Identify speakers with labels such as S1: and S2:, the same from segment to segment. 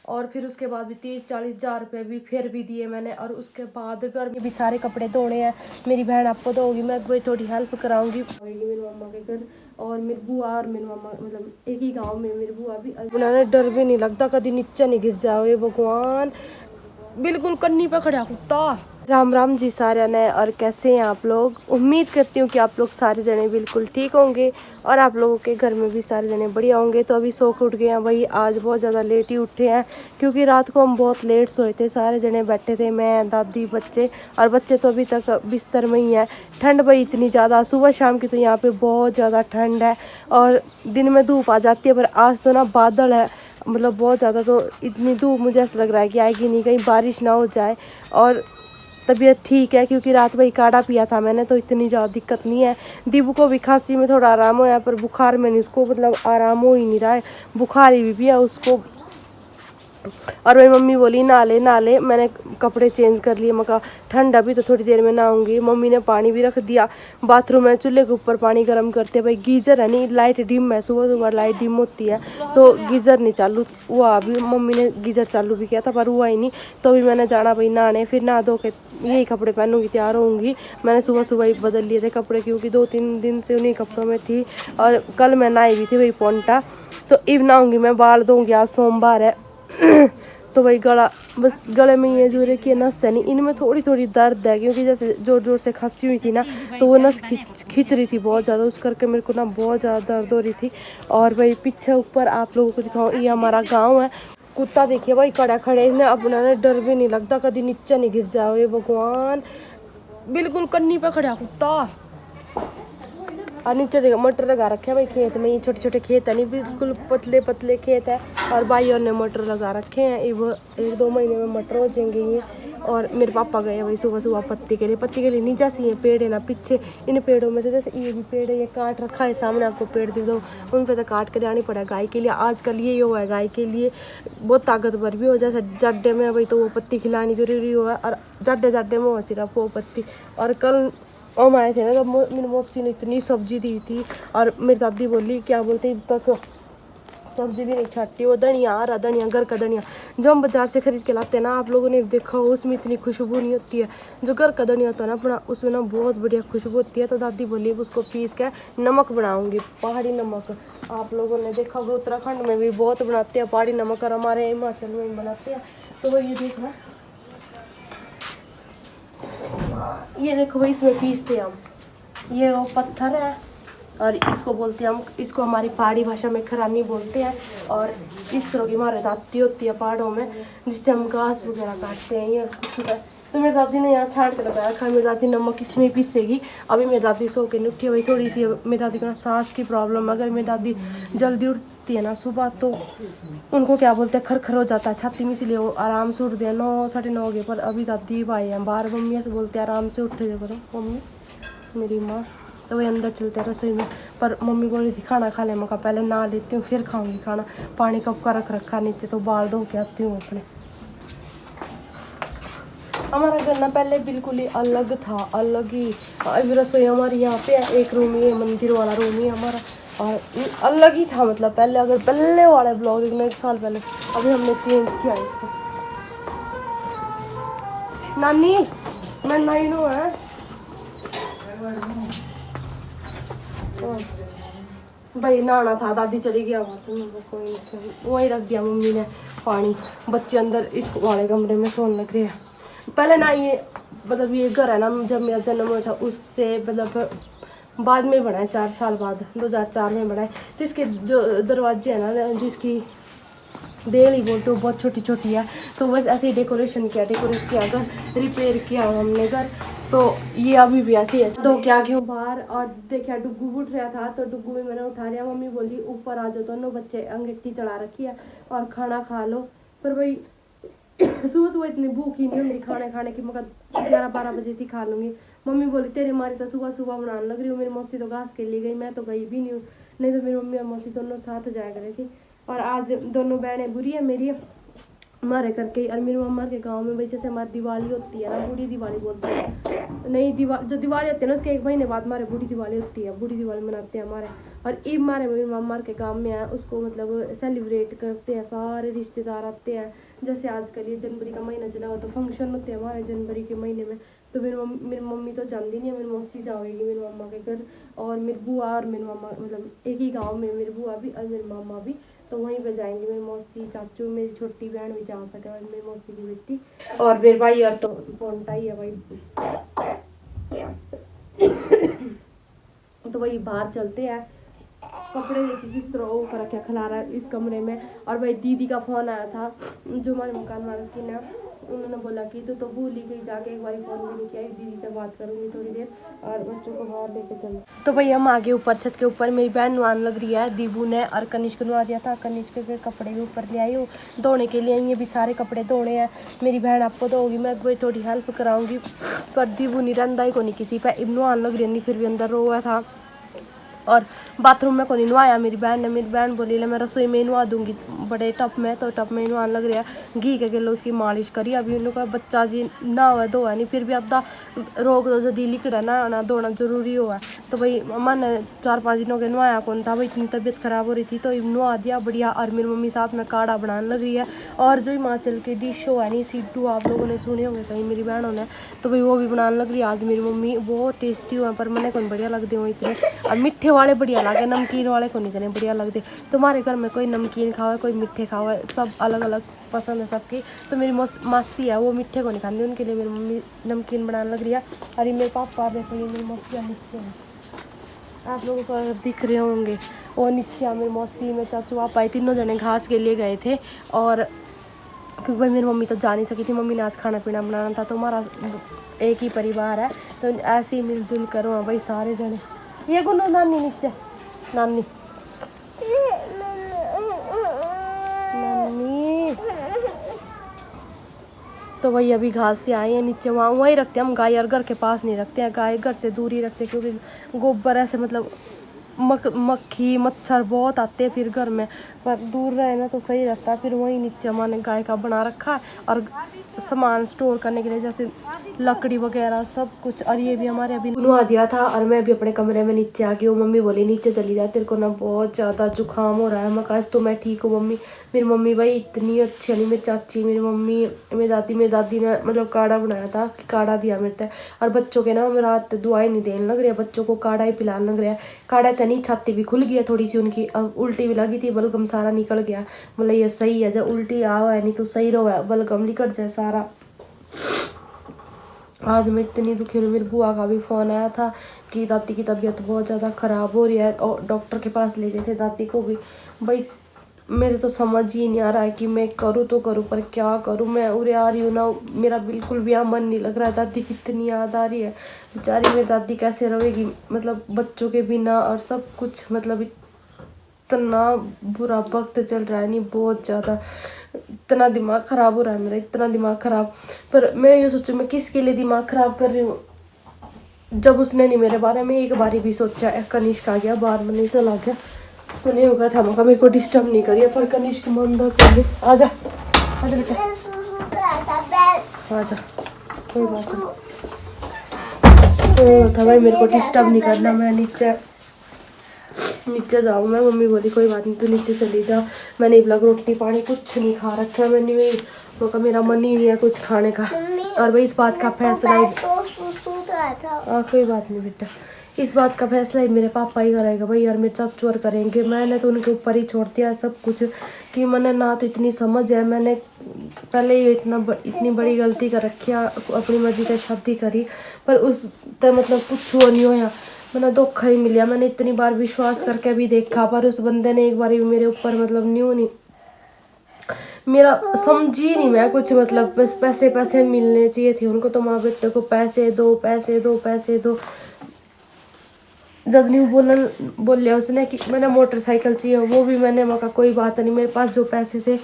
S1: और फिर उसके बाद भी 30-40 हज़ार रुपये भी फिर भी दिए मैंने। और उसके बाद घर में भी सारे कपड़े धोने हैं। मेरी बहन आपको धोगी, मैं वही थोड़ी हेल्प कराऊंगी मेरी मम्मा के घर। और मेरी बुआ और मेरी मम्मा मतलब एक ही गांव में मेरी बुआ भी। उन्होंने डर भी नहीं लगता कभी नीचे नहीं गिर जाओगे भगवान, बिल्कुल कन्नी पे खड़ा कुत्ता। राम राम जी सारे ने, और कैसे हैं आप लोग। उम्मीद करती हूँ कि आप लोग सारे जने बिल्कुल ठीक होंगे और आप लोगों के घर में भी सारे जने बढ़िया होंगे। तो अभी सो के उठ गए हैं, वही आज बहुत ज़्यादा लेट ही उठे हैं क्योंकि रात को हम बहुत लेट सोए थे। सारे जने बैठे थे, मैं दादी बच्चे, और बच्चे तो अभी तक बिस्तर में ही है। ठंड भाई इतनी ज़्यादा सुबह शाम की, तो यहाँ पे बहुत ज़्यादा ठंड है और दिन में धूप आ जाती है। पर आज तो ना बादल है, मतलब बहुत ज़्यादा, तो इतनी धूप मुझे ऐसा लग रहा है कि आएगी नहीं, कहीं बारिश ना हो जाए। और तबीयत ठीक है क्योंकि रात भाई काढ़ा पिया था मैंने, तो इतनी ज़्यादा दिक्कत नहीं है। दीबू को भी खांसी में थोड़ा आराम होया, पर बुखार में नहीं, उसको मतलब आराम हो ही नहीं रहा है, बुखार ही भी है उसको। और मेरी मम्मी बोली नहा ले, मैंने कपड़े चेंज कर लिए। मैं कहा ठंड अभी तो थोड़ी देर में नहाऊंगी। मम्मी ने पानी भी रख दिया बाथरूम में, चूल्हे के ऊपर पानी गर्म करते। भाई गीजर है नहीं, लाइट डिम है, सुबह सुबह लाइट डिम होती है तो गीजर नहीं चालू हुआ। अभी मम्मी ने गीजर चालू भी किया था पर हुआ ही नहीं। तो अभी मैंने जाना भाई नहाने, फिर नहा धो के यही कपड़े पहनूंगी, तैयार होंगी। मैंने सुबह सुबह ही बदल लिए थे कपड़े क्योंकि 2-3 दिन से उन्हीं कपड़ों में थी। और कल मैं नहाई भी थी वही पोंटा, तो अब नहाऊंगी मैं, बाल धोऊंगी, आज सोमवार है। तो वही गला, बस गले में ये जो की नस है नहीं, इनमें थोड़ी थोड़ी दर्द है क्योंकि जैसे जोर जोर से खांसी हुई थी ना, तो वो नस खींच रही थी बहुत ज़्यादा, उस करके मेरे को ना बहुत ज़्यादा दर्द हो रही थी। और भाई पीछे ऊपर आप लोगों को दिखाऊँ, ये हमारा गाँव है। कुत्ता देखिए भाई कड़ा खड़े, इन्हें अपना ने डर भी नहीं लगता कभी नीचे नहीं गिर जाओगे भगवान, बिल्कुल कन्नी पे खड़ा कुत्ता। और नीचे देखो मटर लगा रखे हैं भाई खेत में, ये छोटे छोटे खेत है नहीं, बिल्कुल पतले पतले खेत है। और भाइयों ने मटर लगा रखे हैं, वो 1-2 महीने में मटर हो जाएंगे ये। और मेरे पापा गए भाई सुबह सुबह पत्ती के लिए नहीं, जैसे ये पेड़ है ना पीछे, इन पेड़ों में से जैसे ये भी पेड़ है, ये काट रखा है सामने आपको पेड़ दिख दो, उन पर तो काट कर आनी पड़ा गाय के लिए। आजकल ये हो है गाय के लिए बहुत ताकतवर भी हो, जैसे जड्डे में भाई तो वो पत्ती खिलानी जरूरी हो है, और जड्डे में हो सिर्फ वो पत्ती। और कल हम आए थे ना, तब मेरी मौसी ने इतनी सब्जी दी थी, और मेरी दादी बोली क्या बोलते तक सब्जी भी नहीं छाटी, वो धनिया, हरा धनिया, घर का धनिया जो हम बाजार से खरीद के लाते हैं ना, आप लोगों ने देखा हो उसमें इतनी खुशबू नहीं होती है। जो घर का धनिया होता है ना अपना, उसमें ना बहुत बढ़िया खुशबू होती है। तो दादी बोली उसको पीस के नमक बनाऊंगी, पहाड़ी नमक। आप लोगों ने देखा होगा उत्तराखंड में भी बहुत बनाते हैं पहाड़ी नमक, और हमारे हिमाचल में भी बनाते हैं। तो वो ये देखना, ये देखो भाई इसमें पीसते हैं हम, ये वो पत्थर है और इसको बोलते हैं हम, इसको हमारी पहाड़ी भाषा में खरानी बोलते हैं। और इस तरह की हमारे दाती होती है पहाड़ों में, जिससे हम घास वगैरह काटते हैं। ये तो मेरी दादी ने यहाँ छाड़ के लगाया था, मेरी दादी नमक इसमें पीसेगी। अभी मेरी दादी सो के नहीं उठी हुई, थोड़ी सी मेरी दादी को ना सांस की प्रॉब्लम है। अगर मेरी दादी जल्दी उठती है ना सुबह, तो उनको क्या बोलते हैं खरखर हो जाता है छाती में, इसलिए वो आराम से उठते हैं 9-9:30 हो गए। पर अभी दादी भाई हैं बाहर, मम्मी से बोलते हैं आराम से उठ जाओ करो मम्मी, मेरी माँ। तो वही अंदर चलते हैं रसोई में, पर मम्मी बोली थी खाना खा ले, मैं कहा पहले नहा लेती हूँ फिर खाऊंगी खाना। पानी कब का रख रखा नीचे, तो बाल धो के आती हूँ अपने। हमारा घर ना पहले बिल्कुल ही अलग था, अलग ही। अभी रसोई हमारी यहाँ पे है, एक रूम ही है, मंदिर वाला रूम ही हमारा, और अलग ही था। मतलब पहले, अगर पहले वाले ब्लॉग देखना 1 साल पहले, अभी हमने चेंज किया इसको। नानी मैं नाइनो है, भाई नहाना था, दादी चली गया वहाँ, तो कोई नहीं, वही रख दिया मम्मी ने पानी। बच्चे अंदर इस वाले कमरे में सोने लग रहे हैं। पहले ना ये मतलब ये घर है ना, जब मेरा जन्म हुआ था उससे मतलब बाद में बना है, 4 साल बाद, 2004 में बना है। तो इसके जो दरवाजे है ना, जिसकी देल ही बोलते, वो बहुत छोटी छोटी है। तो बस ऐसे ही डेकोरेट किया घर, रिपेयर किया हमने घर। तो ये अभी भी ऐसे ही है। तो क्या क्यों बाहर, और देखिए डुग्गू उठ रहा था, तो डुग्गू भी मैंने उठा लिया। मम्मी बोली ऊपर आ जाओ दोनों बच्चे, अंगीठी चढ़ा रखी है और खाना खा लो। पर भाई सुबह सुबह इतनी भूख ही नहीं होती खाने की, मगर 11-12 बजे से खा लूँगी। मम्मी बोली तेरी मारी तो सुबह सुबह बनाने लग रही हूँ। मेरी मौसी तो घास के लिए गई, मैं तो गई भी नहीं हूँ, नहीं तो मेरी मम्मी और मौसी दोनों साथ जाया करे थी। और आज दोनों बहनें बुरी है मेरी, हमारे करके। और मेरी मम्मा के गांव में भाई जैसे हमारी दिवाली होती है ना, बूढ़ी दिवाली बोलते हैं, नहीं जो दिवाली होती है ना उसके 1 महीने बाद हमारे बूढ़ी दिवाली होती है, बूढ़ी दिवाली मनाते हैं हमारे। और ईद हमारे मेरी मम्मा के गांव में है, उसको मतलब सेलिब्रेट करते हैं, सारे रिश्तेदार आते हैं। जैसे आजकल ये जनवरी का महीना चला हो तो फंक्शन होते हैं हमारे जनवरी के महीने में। तो मेरी मम्मी तो जानती नहीं है, मेरी मौसी जाएगी मेरी मम्मा के घर, और मेरी बुआ और मेरी मम्मा मतलब एक ही गाँव में, मेरी बुआ भी और मेरी मामा भी, तो वहीं पे जाएंगे। मेरी मौसी चाचू, मेरी छोटी बहन भी जा सके, और मेरी मौसी की बेटी और मेरे भाई, और तो पोंटा ही है भाई। तो वही बाहर चलते हैं, कपड़े देखिए किस तरह वो कर रखे खिला है इस कमरे में। और भाई दीदी का फोन आया था, जो हमारे मकान मालकिन है, उन्होंने बोला कि तू तो भूल ही गई, जाके एक बार फोन भी नहीं किया, दीदी से बात करूंगी थोड़ी देर और बच्चों को बाहर लेके चलो। तो भाई हम आगे ऊपर छत के ऊपर, मेरी बहन नुआन लग रही है, दीबू ने और कनिष्क नुआ दिया था, कनिष्क के कपड़े भी ऊपर ले आई हूँ धोने के लिए। ये भी सारे कपड़े धोने हैं, मेरी बहन आपको धोगी, मैं वही थोड़ी हेल्प कराऊंगी। पर दीबू नहीं रंदा ही को नहीं किसी पे, नुआन लग रही नहीं, फिर भी अंदर रोया था। और बाथरूम में को नहीं नहाया मेरी बहन ने, मेरी बहन बोली ले मैं रसोई में ही नहा दूंगी बड़े टप में, तो टप में ही नहाने लग रहा है। घी के गिलो उसकी मालिश करी, अभी उन्होंने कहा बच्चा जी ना हुआ धोया नहीं, फिर भी अब रोक दो जल्दी लिकड़ा ना धोना जरूरी हुआ। तो भाई अम्मा ने 4-5 दिनों के नहाया कौन था भाई, इतनी तबीयत खराब हो रही थी, तो नहा दिया बढ़िया। और मेरी मम्मी साथ में काढ़ा बनाने लग रही है, और जो हिमाचल की डिश हो है नहीं सिड्डू, आप लोगों ने सुने होंगे कहीं मेरी बहनों ने, तो भाई वो भी बनाने लग रही है आज मेरी मम्मी। बहुत टेस्टी हुआ, पर मैंने कौन बढ़िया लगते हो इतने, और मिठे वाले बढ़िया लगे, नमकीन वाले को नहीं इतने बढ़िया लगते। तुम्हारे घर में कोई नमकीन खाओ, कोई मिठे खाओ, सब अलग अलग पसंद है सबकी। तो मेरी मासी है वो मिठे को नहीं खाती, उनके लिए मेरी मम्मी नमकीन बनाने लग रही है। और ये मेरे पापा देखो, ये मेरी मौसी नीचे है, आप लोगों को दिख रहे होंगे वो नीचे। मेरी मौसी में चाचू आप आए, तीनों जने घास के लिए गए थे, और क्योंकि भाई मेरी मम्मी तो जा नहीं सकी थी, मम्मी ने आज खाना पीना बनाना था, तो हमारा एक ही परिवार है, तो ऐसे ही मिलजुल करो भाई सारे जने। ये गुनो नानी नीचे, नानी नानी। तो वही अभी घास से आए हैं नीचे, वहाँ वहीं रखते हैं हम गाय, और घर के पास नहीं रखते हैं, गाय घर से दूर ही रखते हैं, क्योंकि गोबर ऐसे मतलब मक्खी मच्छर बहुत आते हैं फिर घर में, पर दूर रहे ना तो सही रहता है। फिर वहीं नीचे हमारे गाय का बना रखा है, और सामान स्टोर करने के लिए जैसे लकड़ी वगैरह सब कुछ। और ये भी हमारे अभी नुआ दिया था, और मैं अभी अपने कमरे में नीचे आ गई हूँ। मम्मी बोली नीचे चली जा, तेरे को ना बहुत ज़्यादा जुकाम हो रहा है। मैं कहा तो मैं ठीक हूँ मम्मी। मेरी मम्मी भाई इतनी अच्छी नहीं, मेरी चाची, मेरी मम्मी, मेरी दादी ने मतलब काढ़ा बनाया था, कि काढ़ा दिया मेरे, और बच्चों के ना रात दुआएं नहीं देने लग रही है, बच्चों को काढ़ा ही पिलाने लग रहा है। काढ़ा तो नहीं, छाती भी खुल गई है थोड़ी सी उनकी, अब उल्टी भी लगी थी, बलगम सारा निकल गया। मतलब ये सही है, जब उल्टी आओ है नहीं तो सही रहो है, बलगम निकल जाए सारा। आज मैं इतनी दुखी हूँ। मेरी बुआ का भी फ़ोन आया था कि दादी की तबीयत बहुत ज़्यादा ख़राब हो रही है, और डॉक्टर के पास ले गए थे दादी को भी। भाई मेरे तो समझ ही नहीं आ रहा है कि मैं करूँ तो करूँ, पर क्या करूँ। मैं उरे आ रही हूँ ना, मेरा बिल्कुल भी यहाँ मन नहीं लग रहा है। दादी की इतनी याद आ रही है, बेचारी मेरी दादी कैसे रहेगी, मतलब बच्चों के बिना, और सब कुछ मतलब इतना बुरा वक्त चल रहा है नहीं, बहुत ज़्यादा, इतना दिमाग ख़राब हो रहा है मेरा, इतना दिमाग ख़राब। पर मैं ये सोचूं मैं किसके लिए दिमाग ख़राब कर रही हूँ, जब उसने नहीं मेरे बारे में एक बारी भी सोचा। कनिष्क आ गया बाहर में, नहीं चला गया, नहीं होगा था मौका, मेरे को डिस्टर्ब नहीं करिए। पर कनिष्क मंदा कर ले, आजा आजा बेटा, आजा, कोई बात नहीं। तो था भाई मेरे को डिस्टर्ब नहीं करना, मैं नीचे जाऊँ। मैं मम्मी बोली कोई बात नहीं तू नीचे चली जा, मैंने इबलग रोटी पानी कुछ नहीं खा रखा है, मैंने मेरा मन ही नहीं है कुछ खाने का। और भाई इस बात का फैसला कोई बात नहीं बेटा, इस बात का फैसला ही मेरे पापा ही करेगा भाई, और मेरे चाचू और करेंगे। मैंने तो उनके ऊपर ही छोड़ दिया सब कुछ, कि मैंने ना तो इतनी समझ है, मैंने पहले ही इतनी बड़ी गलती कर रखी है, अपनी मर्जी से शादी करी, पर उस तो मतलब कुछ हुआ नहीं होया, मैंने धोखा ही मिला। मैंने इतनी बार विश्वास करके भी देखा, पर उस बंदे ने एक बार भी मेरे ऊपर मतलब नहीं मेरा समझी नहीं मैं कुछ, मतलब बस पैसे मिलने चाहिए थे उनको, तो माँ बेटे को पैसे दो पैसे दो पैसे दो। जब नहीं बोल लिया उसने कि मैंने मोटरसाइकिल चाहिए, वो भी मैंने मौका कोई बात नहीं, मेरे पास जो पैसे थे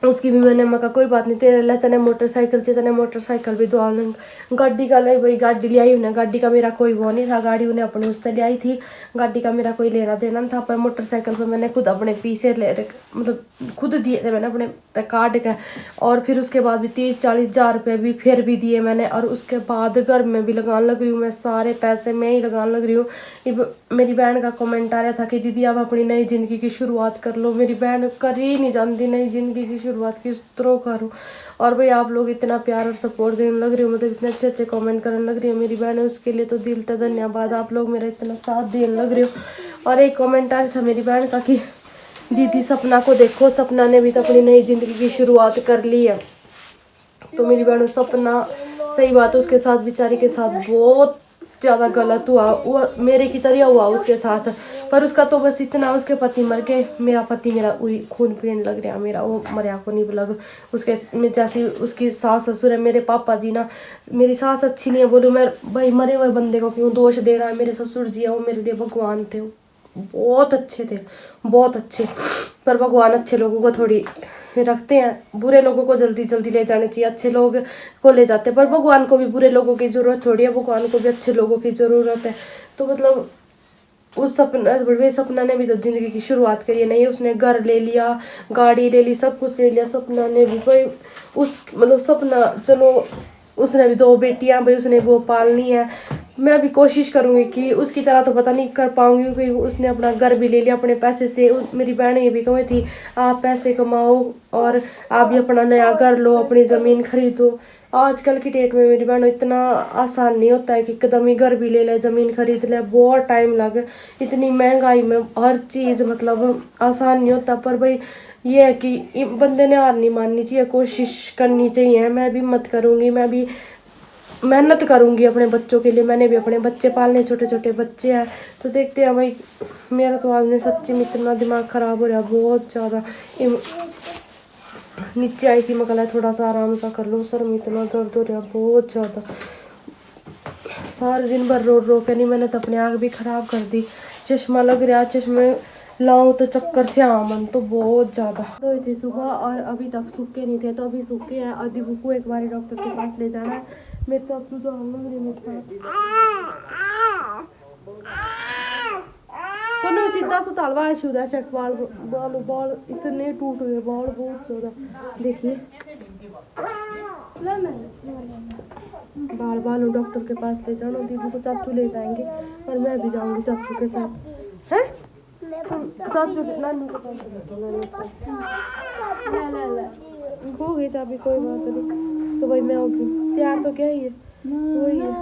S1: उसकी भी मैंने मका कोई बात नहीं, तेरे लिए तने मोटरसाइकिल से तने मोटरसाइकिल भी दुआ लूँगी। गाड़ी का ले भाई, गाड़ी ले आई उन्हें, गाड़ी का मेरा कोई वो नहीं था, गाड़ी उन्हें अपने उससे ले आई थी, गाड़ी का मेरा कोई लेना देना नहीं था। पर मोटरसाइकिल पर मैंने खुद अपने पीछे मतलब खुद दिए थे मैंने अपने कार्ड का। और फिर उसके बाद भी 30-40 हज़ार रुपये भी फिर भी दिए मैंने। और उसके बाद घर में भी लगाने लग रही हूँ, मैं सारे पैसे मैं ही लगाने लग रही हूँ। मेरी बहन का कमेंट आ रहा था कि दीदी आप अपनी नई ज़िंदगी की शुरुआत कर लो। मेरी बहन कर ही नहीं जानती नई ज़िंदगी की शुरुआत किस तरह करूँ। और भाई आप लोग इतना प्यार और सपोर्ट देने लग रही हो, मतलब इतने अच्छे अच्छे कमेंट करने लग रही हो मेरी बहन है, उसके लिए तो दिल से धन्यवाद। आप लोग मेरा इतना साथ देने लग रहे हो। और एक कमेंट आया था मेरी बहन का कि दीदी सपना को देखो, सपना ने भी तो अपनी नई ज़िंदगी की शुरुआत कर ली है। तो मेरी बहन सपना, सही बात है, उसके साथ बेचारी के साथ बहुत ज़्यादा गलत हुआ, वो मेरे की तरह हुआ उसके साथ। पर उसका तो बस इतना, उसके पति मर गए, मेरा पति मेरा खून पीने लग रहा, मेरा वो मरिया को नहीं लग। उसके जैसी उसकी सास ससुर है, मेरे पापा जी ना, मेरी सास अच्छी नहीं है बोलूँ मैं, भाई मरे हुए बंदे को क्यों दोष दे रहा है। मेरे ससुर जी है वो मेरे लिए भगवान थे, बहुत अच्छे थे, बहुत अच्छे। पर भगवान अच्छे लोगों को थोड़ी रखते हैं, बुरे लोगों को जल्दी जल्दी ले जाने चाहिए, अच्छे लोग को ले जाते हैं। पर भगवान को भी बुरे लोगों की ज़रूरत थोड़ी है, भगवान को भी अच्छे लोगों की ज़रूरत है। तो मतलब उस सपना ने भी तो ज़िंदगी की शुरुआत करी है, नहीं उसने घर ले लिया, गाड़ी ले ली, सब कुछ ले लिया। सपना ने भी भाई मतलब सपना, चलो उसने भी 2 बेटियां, भाई उसने वो पालनी है। मैं भी कोशिश करूंगी कि उसकी तरह तो पता नहीं कर पाऊंगी, क्योंकि उसने अपना घर भी ले लिया अपने पैसे से। मेरी बहन ये भी कही थी आप पैसे कमाओ और आप भी अपना नया घर लो, अपनी ज़मीन खरीदो। आजकल की डेट में मेरी बहन इतना आसान नहीं होता है कि एकदम ही घर भी ले ले, ज़मीन खरीद ले, बहुत टाइम लगे। इतनी महंगाई में हर चीज़ मतलब आसान नहीं होता। पर भाई ये है कि बंदे ने हार नहीं माननी चाहिए, कोशिश करनी चाहिए। मैं भी मत करूँगी, मैं भी मेहनत करूँगी अपने बच्चों के लिए। मैंने भी अपने बच्चे पालने, छोटे छोटे बच्चे हैं। तो देखते हैं भाई, मेरा तो आज में सच्ची में इतना दिमाग ख़राब हो रहा बहुत ज़्यादा। नीचे आई थी, मैं कल थोड़ा सा आराम सा कर लो, सर में इतना दर्द हो रहा बहुत ज़्यादा। सारे दिन भर रो रो के नहीं, मैंने तो अपने आँख भी ख़राब कर दी। चश्मा लग रहा, चश्मे लाऊं तो चक्कर से आमन तो बहुत ज़्यादा धोए थे सुबह और अभी तक सूखे नहीं थे, तो अभी सूखे हैं। अदीबू को एक बार डॉक्टर के पास ले जाना है। मेरे तो अपनी तो तो सीधा सुतालवा शुदा शक बाल बाल बाल इतने टूट गए, बाल बहुत ज़्यादा। देखिए बाल बाल डॉक्टर के पास ले जाना, दीदी को चाचू ले जाएंगे और मैं भी जाऊंगी चाचू के साथ। है चाचू के नानू के पास हो गई चाबी, कोई बात नहीं। तो भाई मैं होगी तैयार, तो क्या ही है वही है।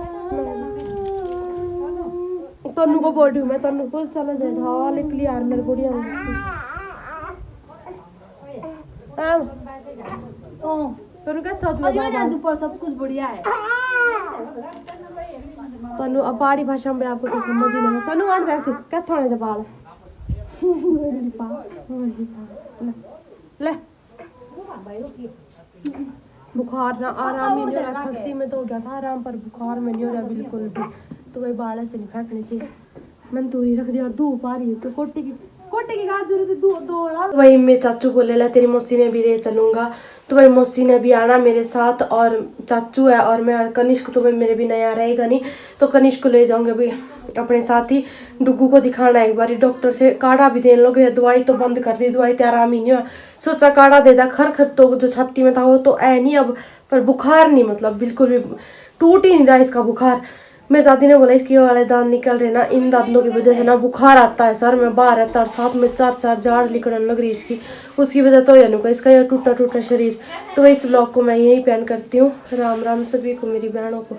S1: तन्नू को बोल रही हूँ मैं, तन्नू को चला जाए ढावा लिख लिया यार मेरे बुढ़िया सब कुछ बढ़िया है। तनु अब पहाड़ी भाषा में आपको तो समझ ही नहीं। तनु आठ ऐसे क्या थोड़े बाल ले बुखार ना आराम ही नहीं हो रहा, खस्सी में तो हो गया था आराम, पर बुखार में नहीं हो रहा बिल्कुल भी। तो भाई बाल ऐसे नहीं फेंकने चाहिए। मैंने दूरी रख दिया और धूप आ रही है तो कोटे की गाज जरूरत है दो वही मैं चाचू को ले ला, तेरी मौसी ने भी ले चलूंगा। तो भाई मौसी ने भी आना मेरे साथ, और चाचू है और मैं कनिष्क, तो भाई मेरे भी नया रहेगा नहीं, तो कनिष्क को ले जाऊंगे भाई अपने साथ ही। डुगू को दिखाना एक बार, डॉक्टर से काढ़ा भी देने लगे, दवाई तो बंद कर दी, दवाई तो आराम ही नहीं हुआ। सोचा काढ़ा दे दा, खर तो जो छाती में था वो तो है नहीं अब, पर बुखार नहीं, मतलब बिल्कुल भी टूट ही नहीं रहा इसका बुखार। मेरी दादी ने बोला इसके वाले दांत निकल रहे ना, इन दांतों की वजह से ना बुखार आता है, सर में बाहर रहता है और साथ में 4 जाड़ निकलने लग रही इसकी, उसकी वजह तो यानी का इसका यह टूटा टूटा शरीर। तो इस ब्लॉग को मैं यही प्लान करती हूँ। राम राम सभी को, मेरी बहनों को।